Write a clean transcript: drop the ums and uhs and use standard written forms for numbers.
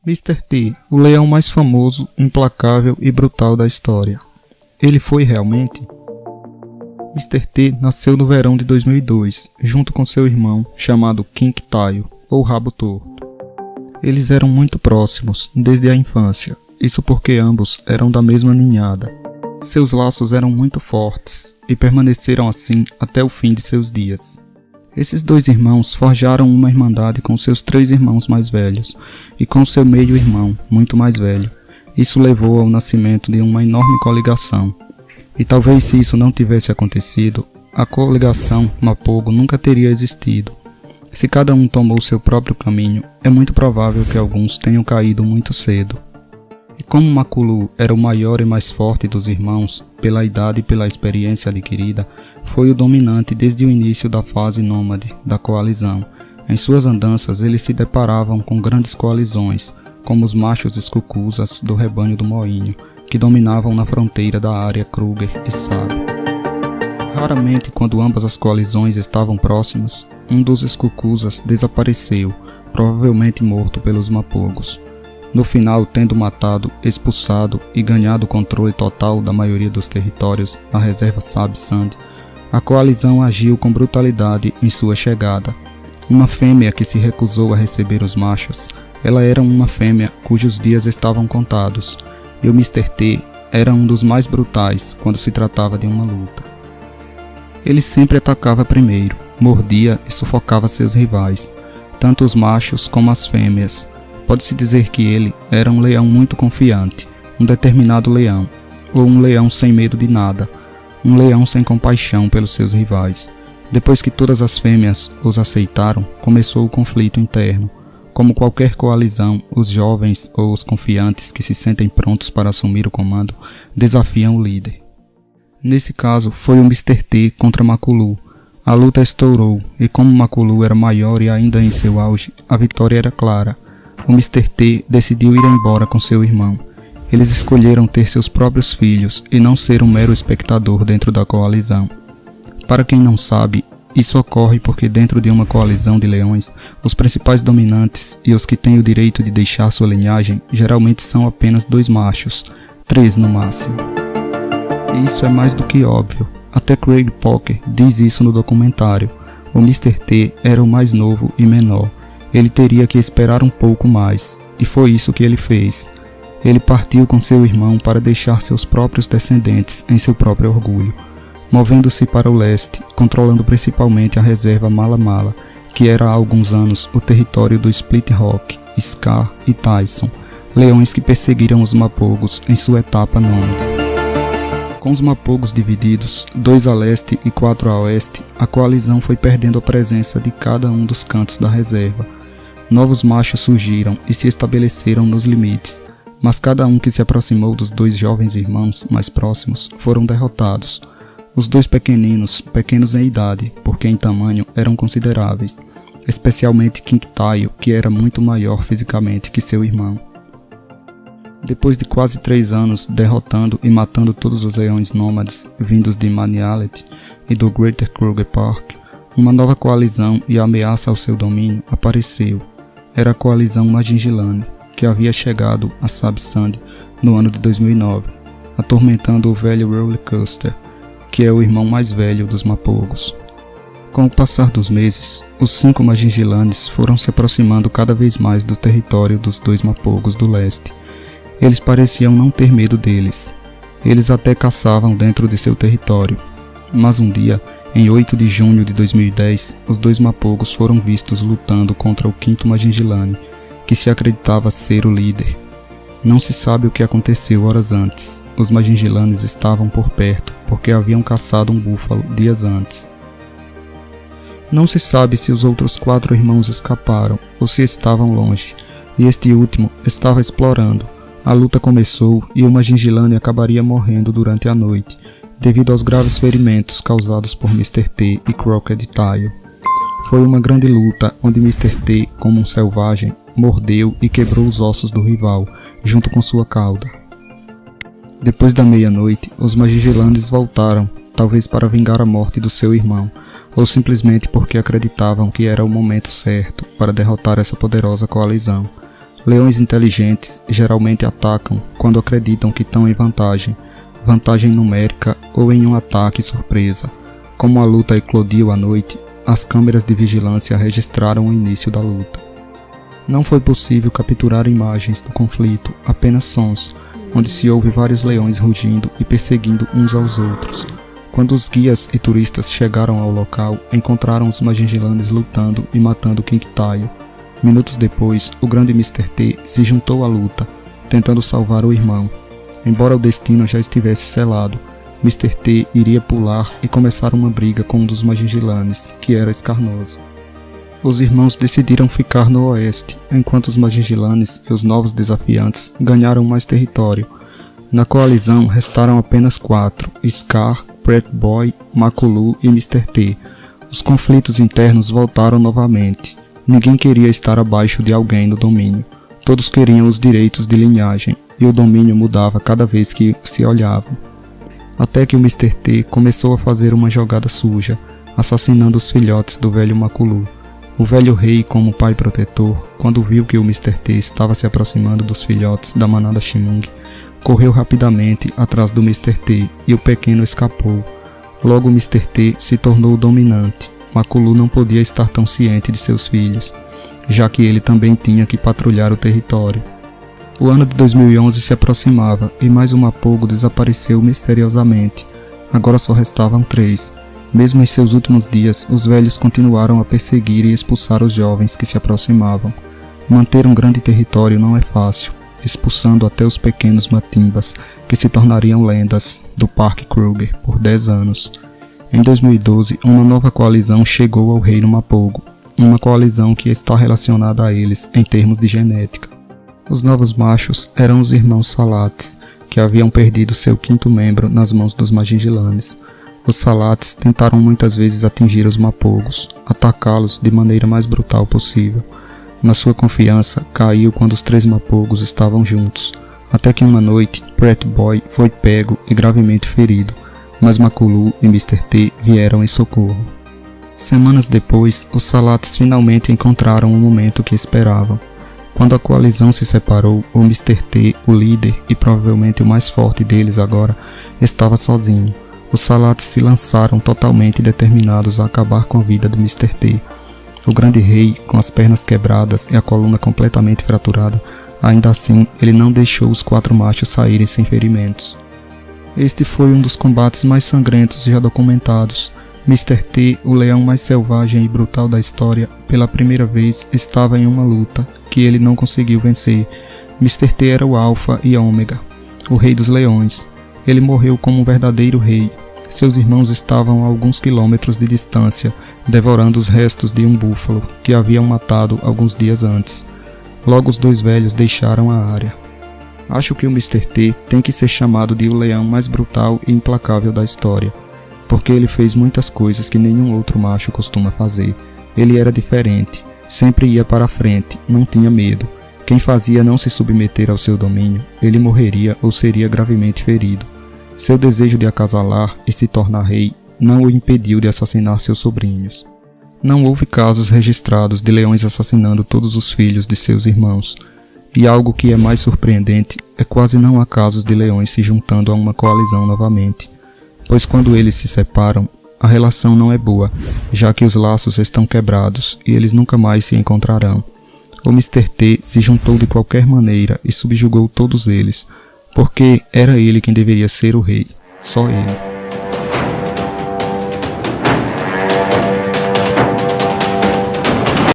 Mr. T, o leão mais famoso, implacável e brutal da história. Ele foi realmente? Mr. T nasceu no verão de 2002, junto com seu irmão, chamado King Taio, ou Rabo Torto. Eles eram muito próximos, desde a infância, isso porque ambos eram da mesma ninhada. Seus laços eram muito fortes, e permaneceram assim até o fim de seus dias. Esses dois irmãos forjaram uma irmandade com seus 3 irmãos mais velhos e com seu meio-irmão, muito mais velho. Isso levou ao nascimento de uma enorme coligação. E talvez se isso não tivesse acontecido, a coligação Mapogo nunca teria existido. Se cada um tomou seu próprio caminho, é muito provável que alguns tenham caído muito cedo. E como Makulu era o maior e mais forte dos irmãos, pela idade e pela experiência adquirida, foi o dominante desde o início da fase nômade da coalizão. Em suas andanças, eles se deparavam com grandes coalizões, como os machos escucuzas do rebanho do Moinho, que dominavam na fronteira da área Kruger e Sábio. Raramente, quando ambas as coalizões estavam próximas, um dos escucuzas desapareceu, provavelmente morto pelos Mapogos. No final, tendo matado, expulsado e ganhado o controle total da maioria dos territórios na reserva Sab-Sand, a coalizão agiu com brutalidade em sua chegada. Uma fêmea que se recusou a receber os machos, ela era uma fêmea cujos dias estavam contados, e o Mr. T era um dos mais brutais quando se tratava de uma luta. Ele sempre atacava primeiro, mordia e sufocava seus rivais, tanto os machos como as fêmeas. Pode-se dizer que ele era um leão muito confiante, um determinado leão, ou um leão sem medo de nada, um leão sem compaixão pelos seus rivais. Depois que todas as fêmeas os aceitaram, começou o conflito interno. Como qualquer coalizão, os jovens ou os confiantes que se sentem prontos para assumir o comando desafiam o líder. Nesse caso, foi o Mr. T contra Makulu. A luta estourou, e como Makulu era maior e ainda em seu auge, a vitória era clara. O Mr. T decidiu ir embora com seu irmão. Eles escolheram ter seus próprios filhos e não ser um mero espectador dentro da coalizão. Para quem não sabe, isso ocorre porque dentro de uma coalizão de leões, os principais dominantes e os que têm o direito de deixar sua linhagem geralmente são apenas 2 machos, 3 no máximo. E isso é mais do que óbvio, até Craig Parker diz isso no documentário. O Mr. T era o mais novo e menor. Ele teria que esperar um pouco mais, e foi isso que ele fez. Ele partiu com seu irmão para deixar seus próprios descendentes em seu próprio orgulho, movendo-se para o leste, controlando principalmente a reserva Mala Mala, que era há alguns anos o território do Split Rock, Scar e Tyson, leões que perseguiram os Mapogos em sua etapa nômade. Com os Mapogos divididos, 2 a leste e 4 a oeste, a coalizão foi perdendo a presença de cada um dos cantos da reserva. Novos machos surgiram e se estabeleceram nos limites, mas cada um que se aproximou dos 2 jovens irmãos mais próximos foram derrotados. Os 2 pequeninos, pequenos em idade, porque em tamanho eram consideráveis, especialmente King Taio, que era muito maior fisicamente que seu irmão. Depois de quase 3 anos derrotando e matando todos os leões nômades vindos de Manialet e do Greater Kruger Park, uma nova coalizão e ameaça ao seu domínio apareceu. Era a coalizão Majingilane, que havia chegado a Sab-Sand no ano de 2009, atormentando o velho Rollercoaster, que é o irmão mais velho dos Mapogos. Com o passar dos meses, os 5 Majingilanes foram se aproximando cada vez mais do território dos 2 Mapogos do leste. Eles pareciam não ter medo deles. Eles até caçavam dentro de seu território. Mas um dia, em 8 de junho de 2010, os 2 Mapogos foram vistos lutando contra o 5º Majingilane, que se acreditava ser o líder. Não se sabe o que aconteceu horas antes. Os Majingilanes estavam por perto, porque haviam caçado um búfalo dias antes. Não se sabe se os outros 4 irmãos escaparam, ou se estavam longe, e este último estava explorando. A luta começou e o Majingilane acabaria morrendo durante a noite, devido aos graves ferimentos causados por Mr. T e Crooked Tail. Foi uma grande luta onde Mr. T, como um selvagem, mordeu e quebrou os ossos do rival, junto com sua cauda. Depois da meia-noite, os Majingilanes voltaram, talvez para vingar a morte do seu irmão, ou simplesmente porque acreditavam que era o momento certo para derrotar essa poderosa coalizão. Leões inteligentes geralmente atacam quando acreditam que estão em vantagem numérica ou em um ataque surpresa. Como a luta eclodiu à noite, as câmeras de vigilância registraram o início da luta. Não foi possível capturar imagens do conflito, apenas sons, onde se ouve vários leões rugindo e perseguindo uns aos outros. Quando os guias e turistas chegaram ao local, encontraram os Magingilanes lutando e matando King Taio. Minutos depois, o grande Mr. T se juntou à luta, tentando salvar o irmão. Embora o destino já estivesse selado, Mr. T iria pular e começar uma briga com um dos Magingilanes, que era Skarnozi. Os irmãos decidiram ficar no oeste, enquanto os Magingilanes e os novos desafiantes ganharam mais território. Na coalizão restaram apenas 4, Scar, Pretty Boy, Makulu e Mr. T. Os conflitos internos voltaram novamente. Ninguém queria estar abaixo de alguém no domínio. Todos queriam os direitos de linhagem, e o domínio mudava cada vez que se olhavam. Até que o Mr. T começou a fazer uma jogada suja, assassinando os filhotes do velho Makulu. O velho rei, como pai protetor, quando viu que o Mr. T estava se aproximando dos filhotes da manada Chimung, correu rapidamente atrás do Mr. T e o pequeno escapou. Logo o Mr. T se tornou dominante. Makulu não podia estar tão ciente de seus filhos, já que ele também tinha que patrulhar o território. O ano de 2011 se aproximava e mais um Mapogo desapareceu misteriosamente. Agora só restavam 3. Mesmo em seus últimos dias, os velhos continuaram a perseguir e expulsar os jovens que se aproximavam. Manter um grande território não é fácil, expulsando até os pequenos Matimbas, que se tornariam lendas do Parque Kruger por 10 anos. Em 2012, uma nova coalizão chegou ao reino Mapogo, uma coalizão que está relacionada a eles em termos de genética. Os novos machos eram os irmãos Salates, que haviam perdido seu 5º membro nas mãos dos Magingilanes. Os Salates tentaram muitas vezes atingir os Mapogos, atacá-los de maneira mais brutal possível. Mas sua confiança caiu quando os 3 Mapogos estavam juntos, até que uma noite, Pretty Boy foi pego e gravemente ferido, mas Makulu e Mr. T vieram em socorro. Semanas depois, os Salates finalmente encontraram o momento que esperavam. Quando a coalizão se separou, o Mr. T, o líder e provavelmente o mais forte deles agora, estava sozinho. Os Salates se lançaram totalmente determinados a acabar com a vida do Mr. T. O grande rei, com as pernas quebradas e a coluna completamente fraturada, ainda assim ele não deixou os 4 machos saírem sem ferimentos. Este foi um dos combates mais sangrentos já documentados. Mr. T, o leão mais selvagem e brutal da história, pela primeira vez estava em uma luta que ele não conseguiu vencer. Mr. T era o Alfa e Ômega, o rei dos leões. Ele morreu como um verdadeiro rei. Seus irmãos estavam a alguns quilômetros de distância, devorando os restos de um búfalo que haviam matado alguns dias antes. Logo os 2 velhos deixaram a área. Acho que o Mr. T tem que ser chamado de o leão mais brutal e implacável da história, porque ele fez muitas coisas que nenhum outro macho costuma fazer. Ele era diferente, sempre ia para a frente, não tinha medo. Quem fazia não se submeter ao seu domínio, ele morreria ou seria gravemente ferido. Seu desejo de acasalar e se tornar rei não o impediu de assassinar seus sobrinhos. Não houve casos registrados de leões assassinando todos os filhos de seus irmãos. E algo que é mais surpreendente é quase não há casos de leões se juntando a uma coalizão novamente, pois quando eles se separam, a relação não é boa, já que os laços estão quebrados e eles nunca mais se encontrarão. O Mr. T se juntou de qualquer maneira e subjugou todos eles, porque era ele quem deveria ser o rei, só ele.